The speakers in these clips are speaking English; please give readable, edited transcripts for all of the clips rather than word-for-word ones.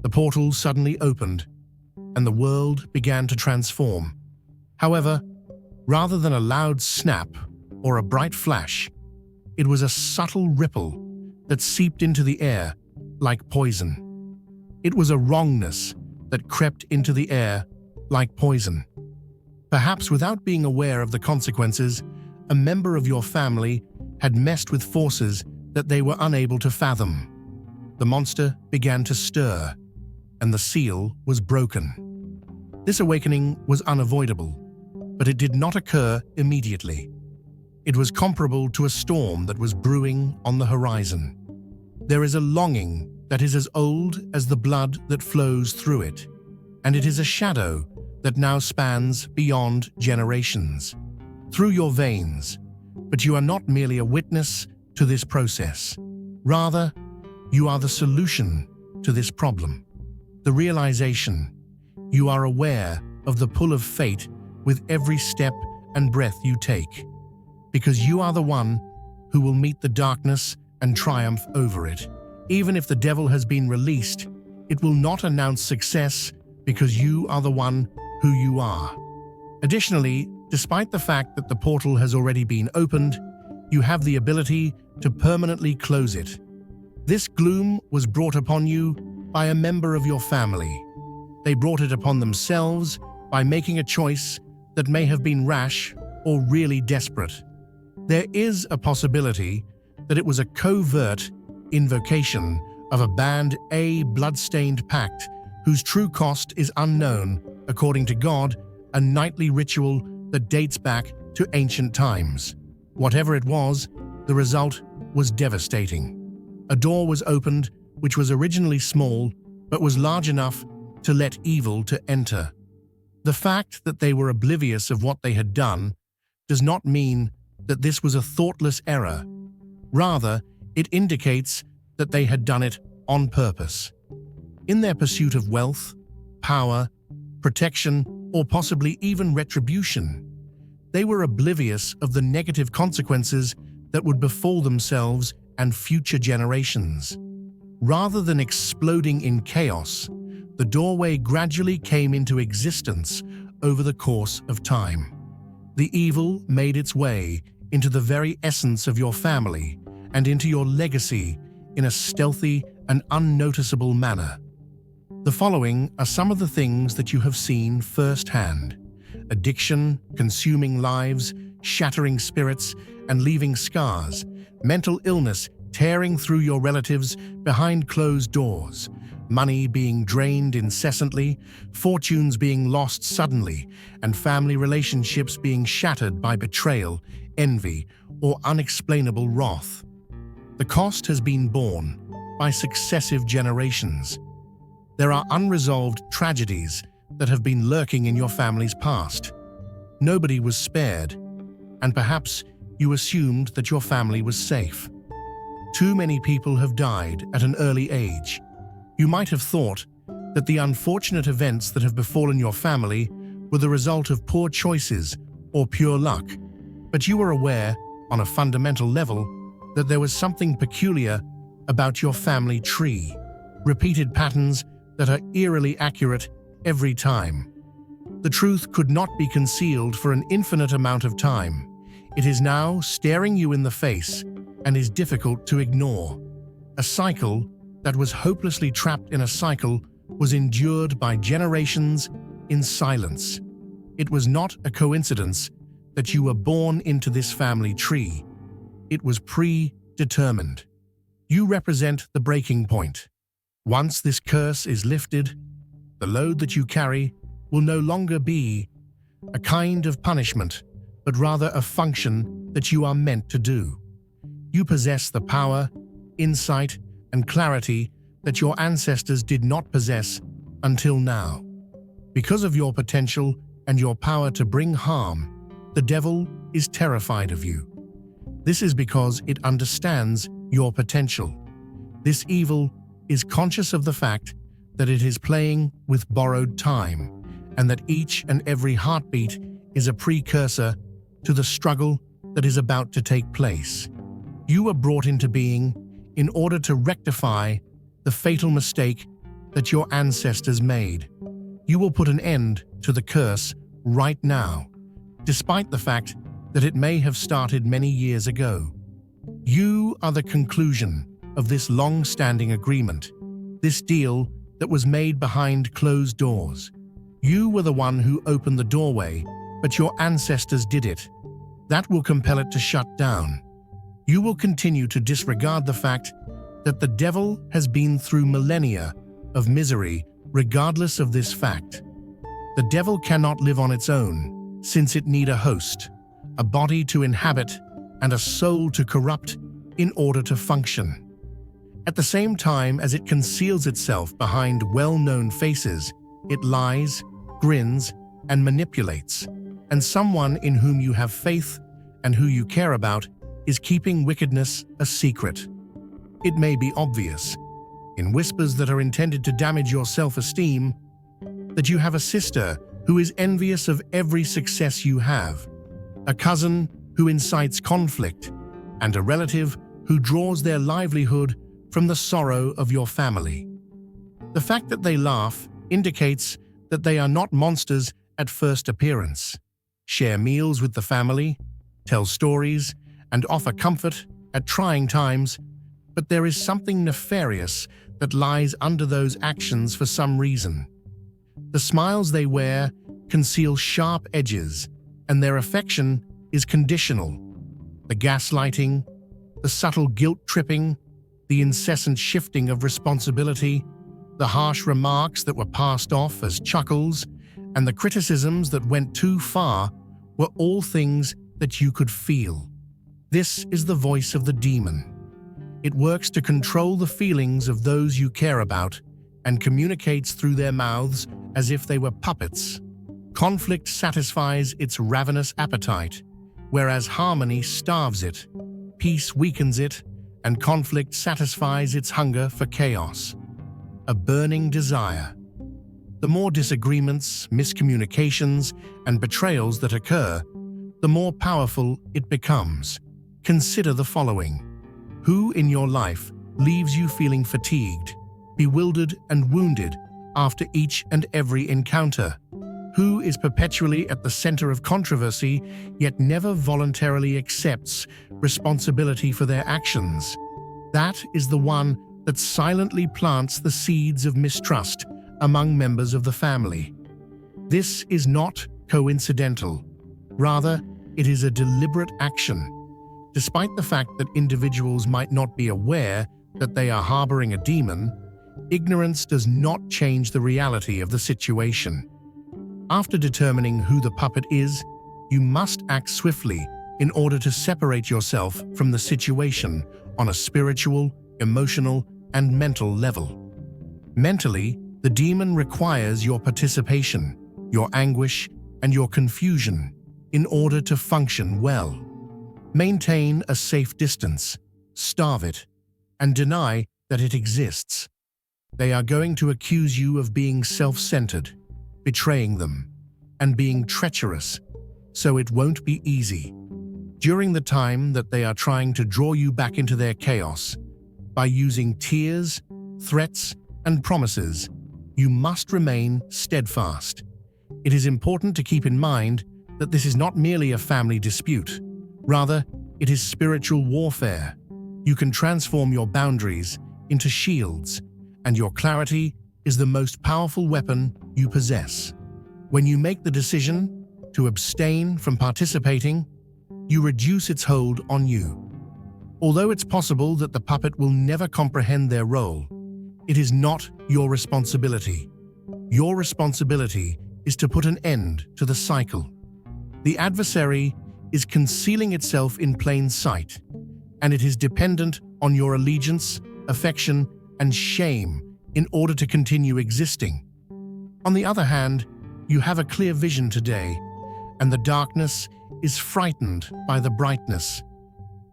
The portal suddenly opened, and the world began to transform. However, rather than a loud snap or a bright flash, it was a subtle ripple that seeped into the air like poison. It was a wrongness that crept into the air like poison. Perhaps without being aware of the consequences, a member of your family had messed with forces that they were unable to fathom. The monster began to stir, and the seal was broken. This awakening was unavoidable, but it did not occur immediately. It was comparable to a storm that was brewing on the horizon. There is a longing that is as old as the blood that flows through it, and it is a shadow that now spans beyond generations, through your veins. But you are not merely a witness to this process. Rather, you are the solution to this problem. The realization, you are aware of the pull of fate with every step and breath you take, because you are the one who will meet the darkness and triumph over it. Even if the devil has been released, it will not announce success because you are the one who you are. Additionally, despite the fact that the portal has already been opened, you have the ability to permanently close it. This gloom was brought upon you by a member of your family. They brought it upon themselves by making a choice that may have been rash or really desperate. There is a possibility that it was a covert invocation of a Band A blood-stained pact whose true cost is unknown, according to God, a nightly ritual that dates back to ancient times. Whatever it was, the result was devastating. A door was opened which was originally small but was large enough to let evil to enter. The fact that they were oblivious of what they had done does not mean that this was a thoughtless error. Rather, it indicates that they had done it on purpose. In their pursuit of wealth, power, protection, or possibly even retribution, they were oblivious of the negative consequences that would befall themselves and future generations. Rather than exploding in chaos, the doorway gradually came into existence over the course of time. The evil made its way into the very essence of your family and into your legacy in a stealthy and unnoticeable manner. The following are some of the things that you have seen firsthand: addiction, consuming lives, shattering spirits, and leaving scars, mental illness tearing through your relatives behind closed doors, money being drained incessantly, fortunes being lost suddenly, and family relationships being shattered by betrayal, envy, or unexplainable wrath. The cost has been borne by successive generations. There are unresolved tragedies that have been lurking in your family's past. Nobody was spared, and perhaps you assumed that your family was safe. Too many people have died at an early age. You might have thought that the unfortunate events that have befallen your family were the result of poor choices or pure luck, but you were aware, on a fundamental level, that there was something peculiar about your family tree, repeated patterns that are eerily accurate every time. The truth could not be concealed for an infinite amount of time. It is now staring you in the face and is difficult to ignore. A cycle that was hopelessly trapped in a cycle was endured by generations in silence. It was not a coincidence that you were born into this family tree. It was predetermined. You represent the breaking point. Once this curse is lifted, the load that you carry will no longer be a kind of punishment, but rather a function that you are meant to do. You possess the power, insight, and clarity that your ancestors did not possess until now. Because of your potential and your power to bring harm, the devil is terrified of you. This is because it understands your potential. This evil is conscious of the fact that it is playing with borrowed time, and that each and every heartbeat is a precursor to the struggle that is about to take place. You were brought into being in order to rectify the fatal mistake that your ancestors made. You will put an end to the curse right now, despite the fact that it may have started many years ago. You are the conclusion of this long-standing agreement, this deal that was made behind closed doors. You were the one who opened the doorway, but your ancestors did it. That will compel it to shut down. You will continue to disregard the fact that the devil has been through millennia of misery regardless of this fact. The devil cannot live on its own, since it needs a host, a body to inhabit, and a soul to corrupt in order to function. At the same time as it conceals itself behind well-known faces, it lies, grins, and manipulates, and someone in whom you have faith and who you care about is keeping wickedness a secret. It may be obvious, in whispers that are intended to damage your self-esteem, that you have a sister who is envious of every success you have, a cousin who incites conflict, and a relative who draws their livelihood from the sorrow of your family. The fact that they laugh indicates that they are not monsters at first appearance, share meals with the family, tell stories, and offer comfort at trying times, but there is something nefarious that lies under those actions for some reason. The smiles they wear conceal sharp edges, and their affection is conditional. The gaslighting, the subtle guilt-tripping, the incessant shifting of responsibility, the harsh remarks that were passed off as chuckles, and the criticisms that went too far were all things that you could feel. This is the voice of the demon. It works to control the feelings of those you care about and communicates through their mouths as if they were puppets. Conflict satisfies its ravenous appetite, whereas harmony starves it, peace weakens it, and conflict satisfies its hunger for chaos. A burning desire. The more disagreements, miscommunications, and betrayals that occur, the more powerful it becomes. Consider the following. Who in your life leaves you feeling fatigued, bewildered, and wounded after each and every encounter? Who is perpetually at the center of controversy, yet never voluntarily accepts responsibility for their actions? That is the one that silently plants the seeds of mistrust among members of the family. This is not coincidental. Rather, it is a deliberate action. Despite the fact that individuals might not be aware that they are harboring a demon, ignorance does not change the reality of the situation. After determining who the puppet is, you must act swiftly in order to separate yourself from the situation on a spiritual, emotional, and mental level. Mentally, the demon requires your participation, your anguish, and your confusion in order to function well. Maintain a safe distance, starve it, and deny that it exists. They are going to accuse you of being self-centered, betraying them, and being treacherous, so it won't be easy. During the time that they are trying to draw you back into their chaos, by using tears, threats, and promises, you must remain steadfast. It is important to keep in mind that this is not merely a family dispute. Rather, it is spiritual warfare. You can transform your boundaries into shields, and your clarity is the most powerful weapon you possess. When you make the decision to abstain from participating, you reduce its hold on you. Although it's possible that the puppet will never comprehend their role, it is not your responsibility. Your responsibility is to put an end to the cycle. The adversary is concealing itself in plain sight, and it is dependent on your allegiance, affection, and shame in order to continue existing. On the other hand, you have a clear vision today, and the darkness is frightened by the brightness.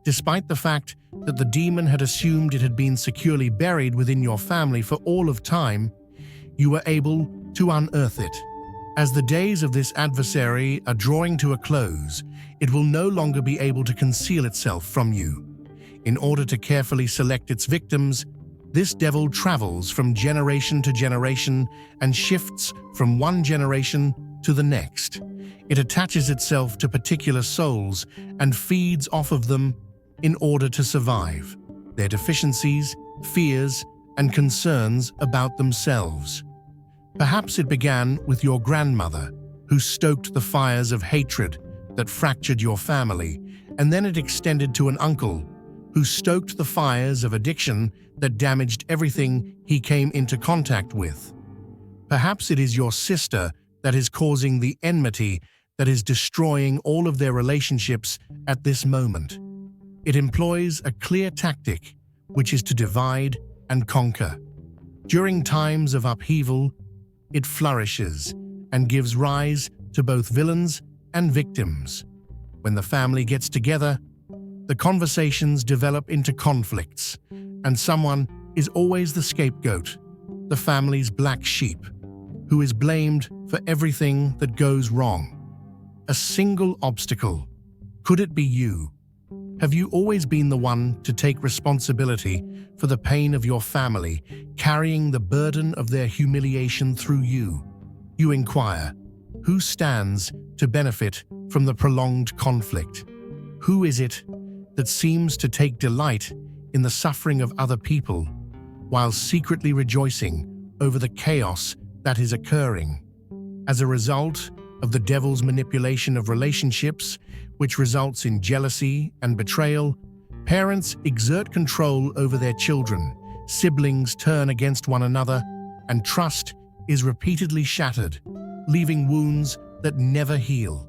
Despite the fact that the demon had assumed it had been securely buried within your family for all of time, you were able to unearth it. As the days of this adversary are drawing to a close, it will no longer be able to conceal itself from you. In order to carefully select its victims, This devil travels from generation to generation and shifts from one generation to the next. It attaches itself to particular souls and feeds off of them in order to survive, their deficiencies, fears, and concerns about themselves. Perhaps it began with your grandmother, who stoked the fires of hatred that fractured your family, and then it extended to an uncle who stoked the fires of addiction that damaged everything he came into contact with. Perhaps it is your sister that is causing the enmity that is destroying all of their relationships at this moment. It employs a clear tactic, which is to divide and conquer. During times of upheaval, it flourishes and gives rise to both villains and victims. When the family gets together, the conversations develop into conflicts, and someone is always the scapegoat, the family's black sheep, who is blamed for everything that goes wrong. A single obstacle. Could it be you? Have you always been the one to take responsibility for the pain of your family, carrying the burden of their humiliation through you? You inquire, who stands to benefit from the prolonged conflict? Who is it that seems to take delight in the suffering of other people, while secretly rejoicing over the chaos that is occurring? As a result of the devil's manipulation of relationships, which results in jealousy and betrayal, parents exert control over their children, siblings turn against one another, and trust is repeatedly shattered, leaving wounds that never heal.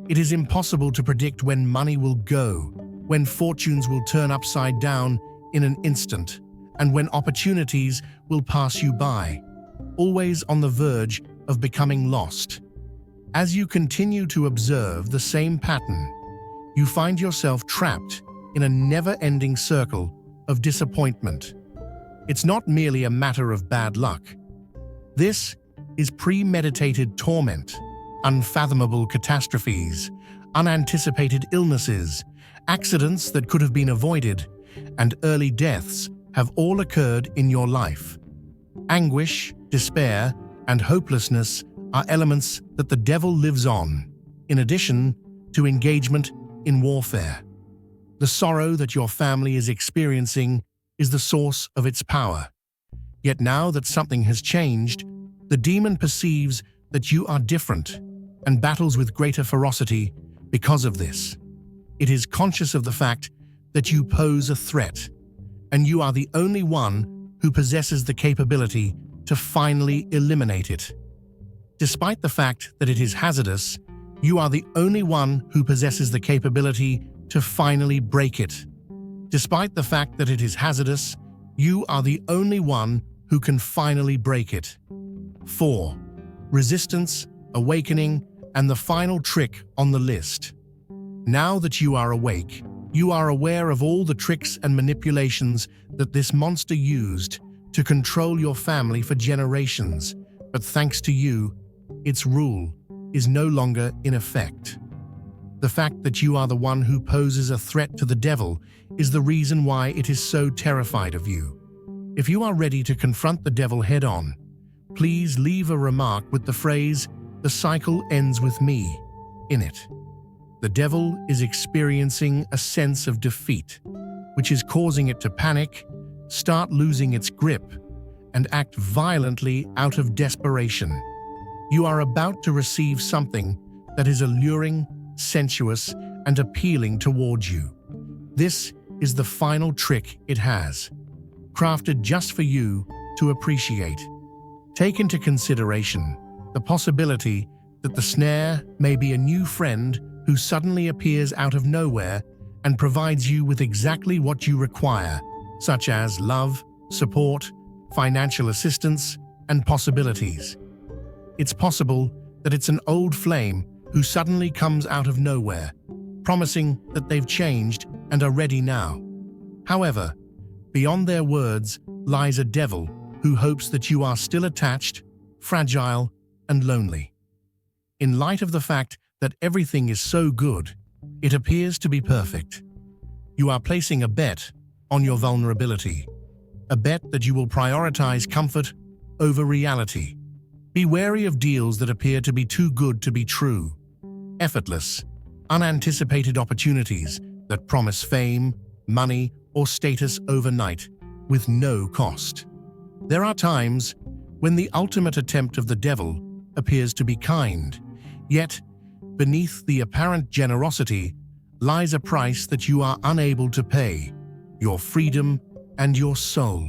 It is impossible to predict when money will go, when fortunes will turn upside down in an instant, and when opportunities will pass you by, always on the verge of becoming lost. As you continue to observe the same pattern, you find yourself trapped in a never-ending circle of disappointment. It's not merely a matter of bad luck. This is premeditated torment, unfathomable catastrophes, unanticipated illnesses, accidents that could have been avoided, and early deaths have all occurred in your life. Anguish, despair, and hopelessness are elements that the devil lives on, in addition to engagement in warfare. The sorrow that your family is experiencing is the source of its power. Yet now that something has changed, the demon perceives that you are different and battles with greater ferocity because of this. It is conscious of the fact that you pose a threat, and you are the only one who possesses the capability to finally eliminate it. Despite the fact that it is hazardous, you are the only one who possesses the capability to finally break it. Despite the fact that it is hazardous, you are the only one who can finally break it. 4. Resistance, awakening, and the final trick on the list. Now that you are awake, you are aware of all the tricks and manipulations that this monster used to control your family for generations, but thanks to you, its rule is no longer in effect. The fact that you are the one who poses a threat to the devil is the reason why it is so terrified of you. If you are ready to confront the devil head-on, please leave a remark with the phrase, "The cycle ends with me," in it. The devil is experiencing a sense of defeat, which is causing it to panic, start losing its grip, and act violently out of desperation. You are about to receive something that is alluring, sensuous, and appealing towards you. This is the final trick it has, crafted just for you to appreciate. Take into consideration the possibility that the snare may be a new friend who suddenly appears out of nowhere and provides you with exactly what you require, such as love, support, financial assistance, and possibilities. It's possible that it's an old flame who suddenly comes out of nowhere, promising that they've changed and are ready now. However, beyond their words lies a devil who hopes that you are still attached, fragile, and lonely. In light of the fact that everything is so good, it appears to be perfect. You are placing a bet on your vulnerability. a bet that you will prioritize comfort over reality. Be wary of deals that appear to be too good to be true. Effortless, unanticipated opportunities that promise fame, money, or status overnight with no cost. There are times when the ultimate attempt of the devil appears to be kind, yet beneath the apparent generosity lies a price that you are unable to pay: your freedom and your soul.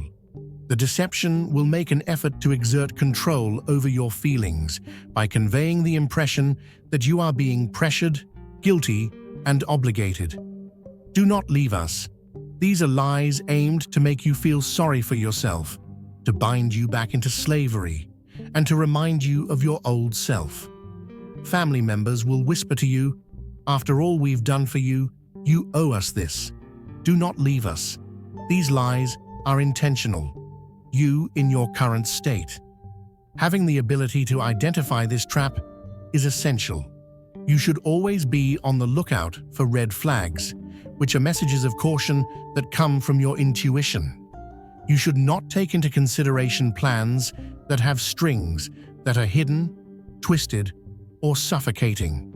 The deception will make an effort to exert control over your feelings by conveying the impression that you are being pressured, guilty, and obligated. Do not leave us. These are lies aimed to make you feel sorry for yourself, to bind you back into slavery, and to remind you of your old self. Family members will whisper to you, "After all we've done for you, you owe us this. Do not leave us." These lies are intentional. You in your current state. Having the ability to identify this trap is essential. You should always be on the lookout for red flags, which are messages of caution that come from your intuition. You should not take into consideration plans that have strings that are hidden, twisted, or suffocating,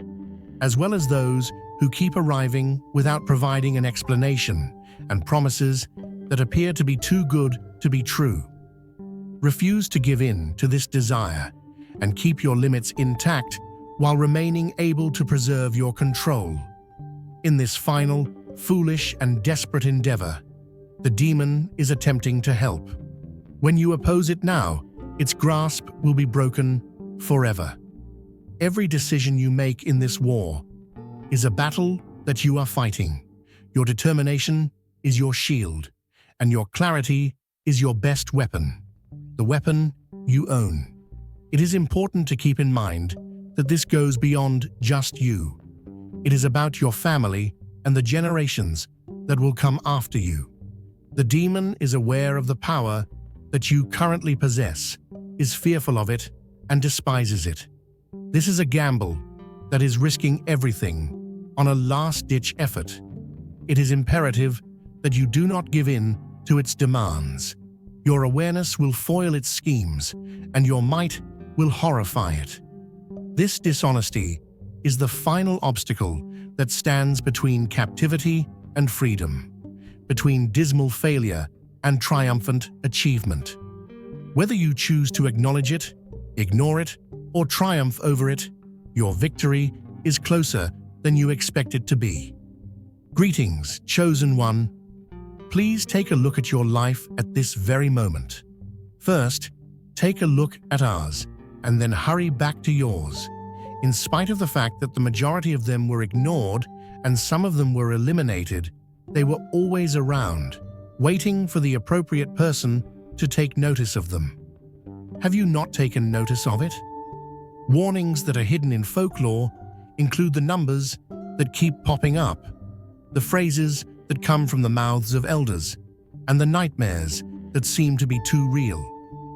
as well as those who keep arriving without providing an explanation and promises that appear to be too good to be true. Refuse to give in to this desire and keep your limits intact while remaining able to preserve your control. In this final, foolish, and desperate endeavor, the demon is attempting to help. When you oppose it now, its grasp will be broken forever. Every decision you make in this war is a battle that you are fighting. Your determination is your shield, and your clarity is your best weapon, the weapon you own. It is important to keep in mind that this goes beyond just you. It is about your family and the generations that will come after you. The demon is aware of the power that you currently possess, is fearful of it, and despises it. This is a gamble that is risking everything on a last-ditch effort. It is imperative that you do not give in to its demands. Your awareness will foil its schemes, and your might will horrify it. This dishonesty is the final obstacle that stands between captivity and freedom, between dismal failure and triumphant achievement. Whether you choose to acknowledge it, ignore it, or triumph over it, your victory is closer than you expect it to be. Greetings, chosen one. Please take a look at your life at this very moment. First, take a look at ours, and then hurry back to yours. In spite of the fact that the majority of them were ignored and some of them were eliminated, they were always around, waiting for the appropriate person to take notice of them. Have you not taken notice of it? Warnings that are hidden in folklore include the numbers that keep popping up, the phrases that come from the mouths of elders, and the nightmares that seem to be too real.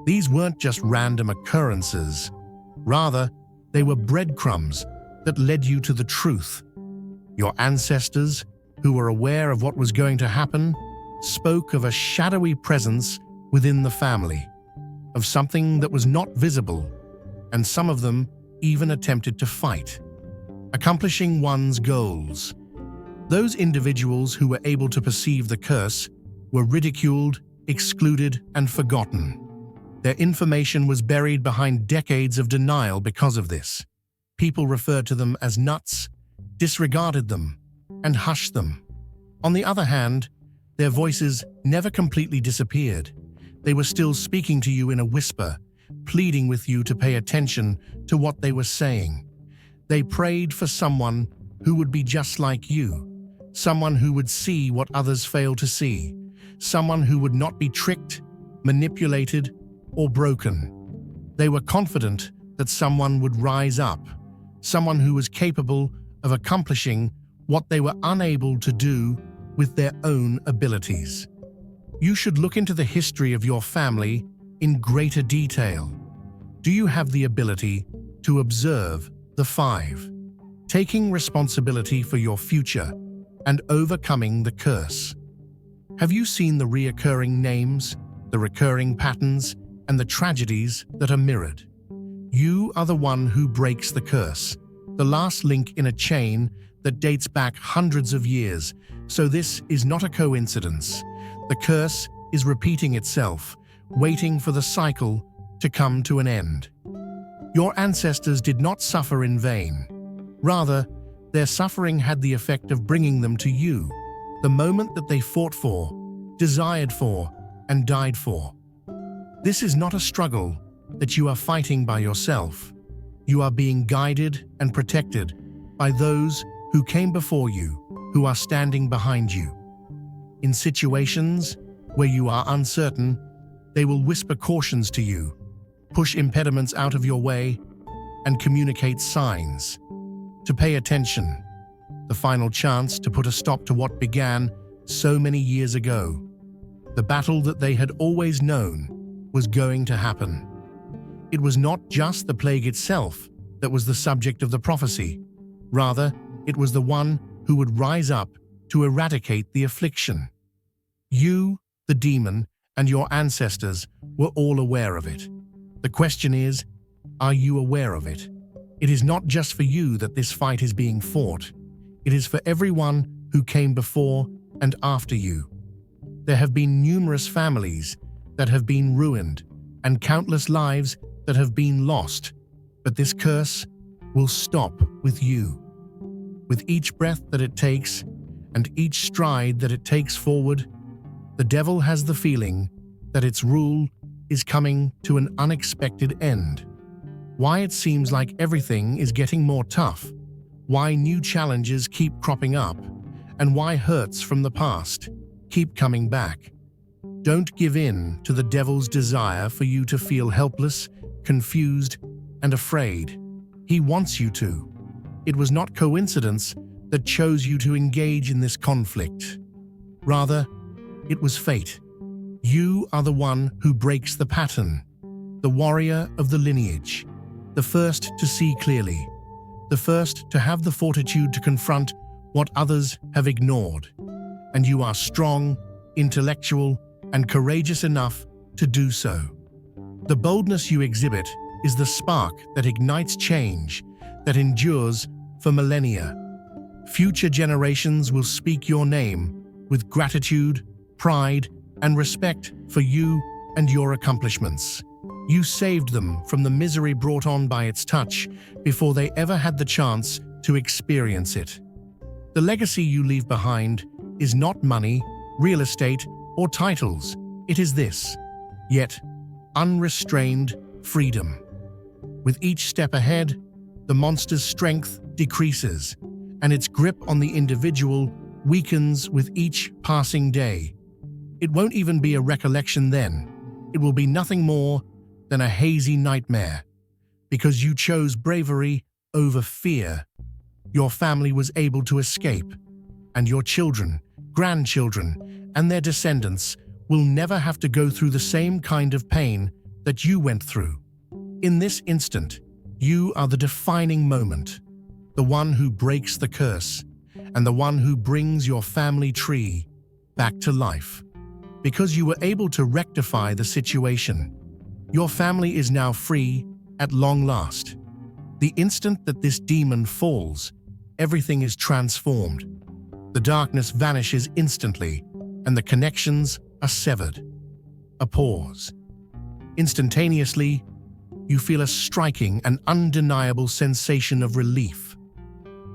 These weren't just random occurrences. Rather, they were breadcrumbs that led you to the truth. Your ancestors, who were aware of what was going to happen, spoke of a shadowy presence within the family, of something that was not visible, and some of them even attempted to fight, accomplishing one's goals. Those individuals who were able to perceive the curse were ridiculed, excluded, and forgotten. Their information was buried behind decades of denial because of this. People referred to them as nuts, disregarded them, and hushed them. On the other hand, their voices never completely disappeared. They were still speaking to you in a whisper, pleading with you to pay attention to what they were saying. They prayed for someone who would be just like you, someone who would see what others fail to see, someone who would not be tricked, manipulated, or broken. They were confident that someone would rise up, someone who was capable of accomplishing what they were unable to do with their own abilities. You should look into the history of your family in greater detail. Do you have the ability to observe the 5, taking responsibility for your future and overcoming the curse? Have you seen the reoccurring names, the recurring patterns, and the tragedies that are mirrored. You are the one who breaks the curse, the last link in a chain that dates back hundreds of years, so this is not a coincidence. The curse is repeating itself, waiting for the cycle to come to an end. Your ancestors did not suffer in vain. Rather, their suffering had the effect of bringing them to you, the moment that they fought for, desired for, and died for. This is not a struggle that you are fighting by yourself. You are being guided and protected by those who came before you, who are standing behind you. In situations where you are uncertain, they will whisper cautions to you, push impediments out of your way, and communicate signs to pay attention. The final chance to put a stop to what began so many years ago. The battle that they had always known was going to happen. It was not just the plague itself that was the subject of the prophecy. Rather, it was the one who would rise up to eradicate the affliction. You, the demon, and your ancestors were all aware of it. The question is, are you aware of it? It is not just for you that this fight is being fought. It is for everyone who came before and after you. There have been numerous families that have been ruined and countless lives that have been lost, but this curse will stop with you. With each breath that it takes and each stride that it takes forward, the devil has the feeling that its rule is coming to an unexpected end. Why it seems like everything is getting more tough, why new challenges keep cropping up, and why hurts from the past keep coming back. Don't give in to the devil's desire for you to feel helpless, confused, and afraid. He wants you to. It was not coincidence that chose you to engage in this conflict. Rather, it was fate. You are the one who breaks the pattern, the warrior of the lineage, the first to see clearly, the first to have the fortitude to confront what others have ignored. And you are strong, intellectual, and courageous enough to do so. The boldness you exhibit is the spark that ignites change, that endures for millennia. Future generations will speak your name with gratitude, pride, and respect for you and your accomplishments. You saved them from the misery brought on by its touch before they ever had the chance to experience it. The legacy you leave behind is not money, real estate, or titles. It is this, yet unrestrained freedom. With each step ahead, the monster's strength decreases, and its grip on the individual weakens with each passing day. It won't even be a recollection then. It will be nothing more than a hazy nightmare. Because you chose bravery over fear, your family was able to escape, and your children, grandchildren, and their descendants will never have to go through the same kind of pain that you went through. In this instant, you are the defining moment, the one who breaks the curse, and the one who brings your family tree back to life. Because you were able to rectify the situation, your family is now free at long last. The instant that this demon falls, everything is transformed. The darkness vanishes instantly, and the connections are severed. A pause. Instantaneously, you feel a striking and undeniable sensation of relief.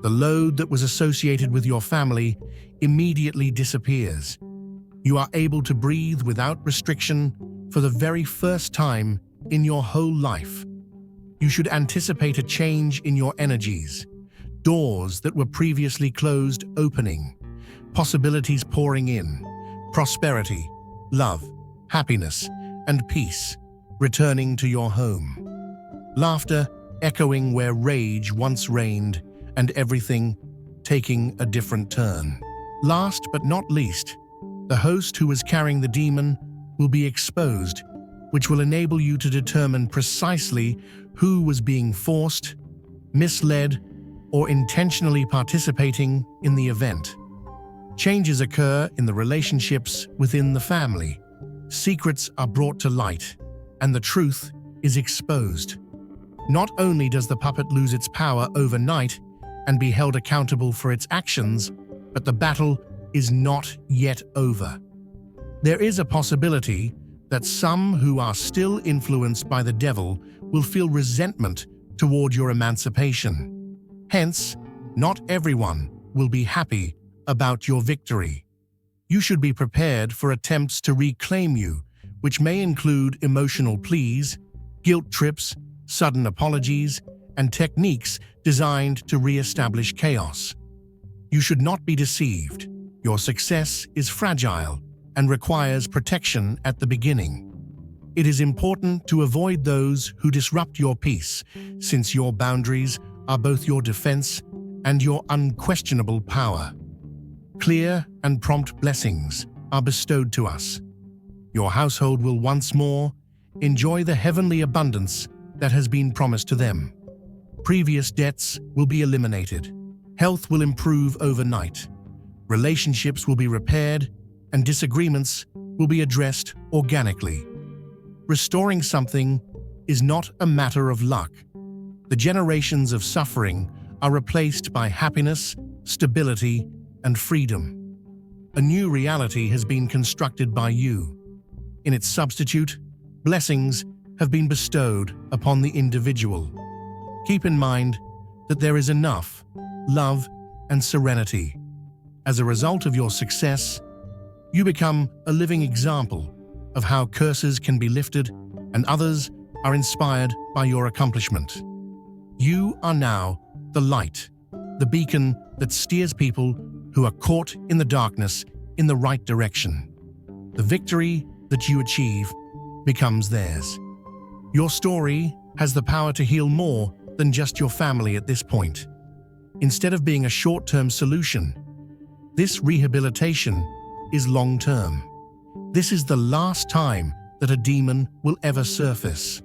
The load that was associated with your family immediately disappears. You are able to breathe without restriction for the very first time in your whole life. You should anticipate a change in your energies, doors that were previously closed opening, possibilities pouring in, prosperity, love, happiness, and peace returning to your home. Laughter echoing where rage once reigned, and everything taking a different turn. Last but not least, the host who was carrying the demon will be exposed, which will enable you to determine precisely who was being forced, misled, or intentionally participating in the event. Changes occur in the relationships within the family. secrets are brought to light, and the truth is exposed. Not only does the puppet lose its power overnight and be held accountable for its actions, but the battle is not yet over. There is a possibility that some who are still influenced by the devil will feel resentment toward your emancipation. Hence, not everyone will be happy about your victory. You should be prepared for attempts to reclaim you, which may include emotional pleas, guilt trips, sudden apologies, and techniques designed to re-establish chaos. You should not be deceived. Your success is fragile and requires protection at the beginning. It is important to avoid those who disrupt your peace, since your boundaries are both your defense and your unquestionable power. Clear and prompt blessings are bestowed to us. Your household will once more enjoy the heavenly abundance that has been promised to them. Previous debts will be eliminated. Health will improve overnight. Relationships will be repaired, and disagreements will be addressed organically. Restoring something is not a matter of luck. The generations of suffering are replaced by happiness, stability, and freedom. A new reality has been constructed by you. In its substitute, blessings have been bestowed upon the individual. Keep in mind that there is enough love and serenity. As a result of your success, you become a living example of how curses can be lifted, and others are inspired by your accomplishment. You are now the light, the beacon that steers people who are caught in the darkness in the right direction. The victory that you achieve becomes theirs. Your story has the power to heal more than just your family at this point. Instead of being a short-term solution, this rehabilitation is long-term. This is the last time that a demon will ever surface.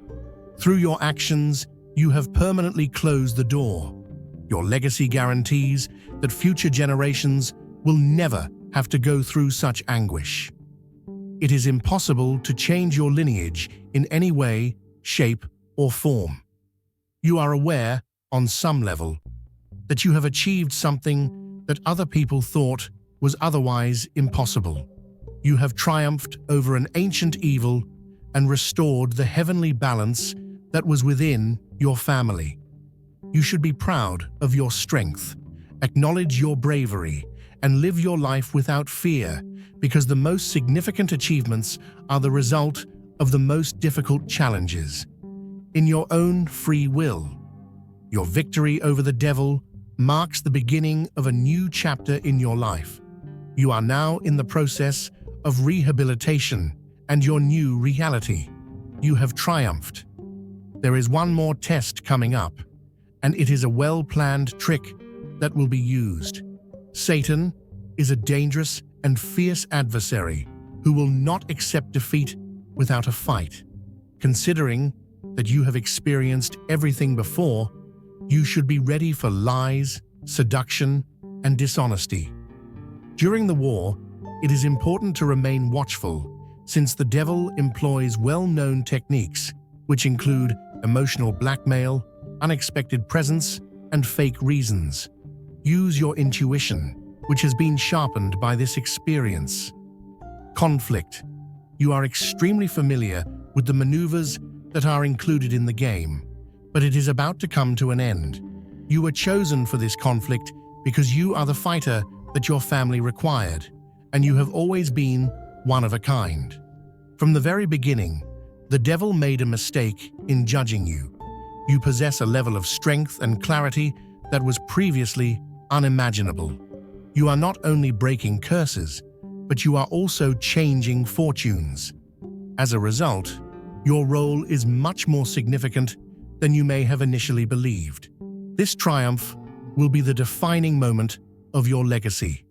Through your actions, you have permanently closed the door. Your legacy guarantees that future generations will never have to go through such anguish. It is impossible to change your lineage in any way, shape, or form. You are aware, on some level, that you have achieved something that other people thought was otherwise impossible. You have triumphed over an ancient evil and restored the heavenly balance that was within your family. You should be proud of your strength, acknowledge your bravery, and live your life without fear, because the most significant achievements are the result of the most difficult challenges. In your own free will, your victory over the devil marks the beginning of a new chapter in your life. You are now in the process of rehabilitation and your new reality. You have triumphed. There is one more test coming up, and it is a well-planned trick that will be used. Satan is a dangerous and fierce adversary who will not accept defeat without a fight. Considering that you have experienced everything before, you should be ready for lies, seduction, and dishonesty. During the war, it is important to remain watchful, since the devil employs well-known techniques, which include emotional blackmail, unexpected presence, and fake reasons. Use your intuition, which has been sharpened by this experience. Conflict. You are extremely familiar with the maneuvers that are included in the game, but it is about to come to an end. You were chosen for this conflict because you are the fighter that your family required, and you have always been one of a kind. From the very beginning, the devil made a mistake in judging you. You possess a level of strength and clarity that was previously unimaginable. You are not only breaking curses, but you are also changing fortunes. As a result, your role is much more significant than you may have initially believed. This triumph will be the defining moment of your legacy.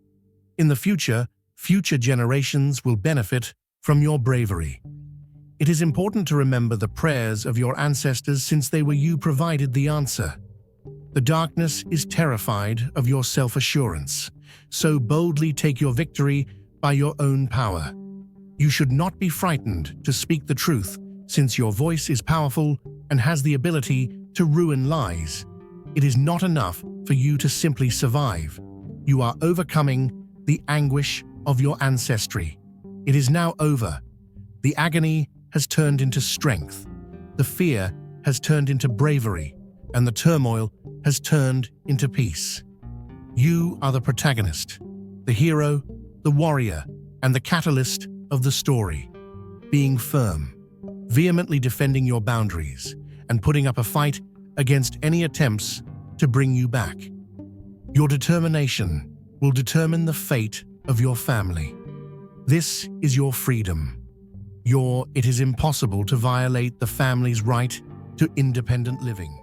In the future generations will benefit from your bravery. It is important to remember the prayers of your ancestors, since they were you provided the answer. The darkness is terrified of your self-assurance, so boldly take your victory by your own power. You should not be frightened to speak the truth, since your voice is powerful and has the ability to ruin lies. It is not enough for you to simply survive. You are overcoming the anguish of your ancestry. It is now over. The agony has turned into strength. The fear has turned into bravery, and the turmoil has turned into peace. You are the protagonist, the hero, the warrior, and the catalyst of the story. Being firm, vehemently defending your boundaries, and putting up a fight against any attempts to bring you back. Your determination will determine the fate of your family. This is your freedom. It is impossible to violate the family's right to independent living.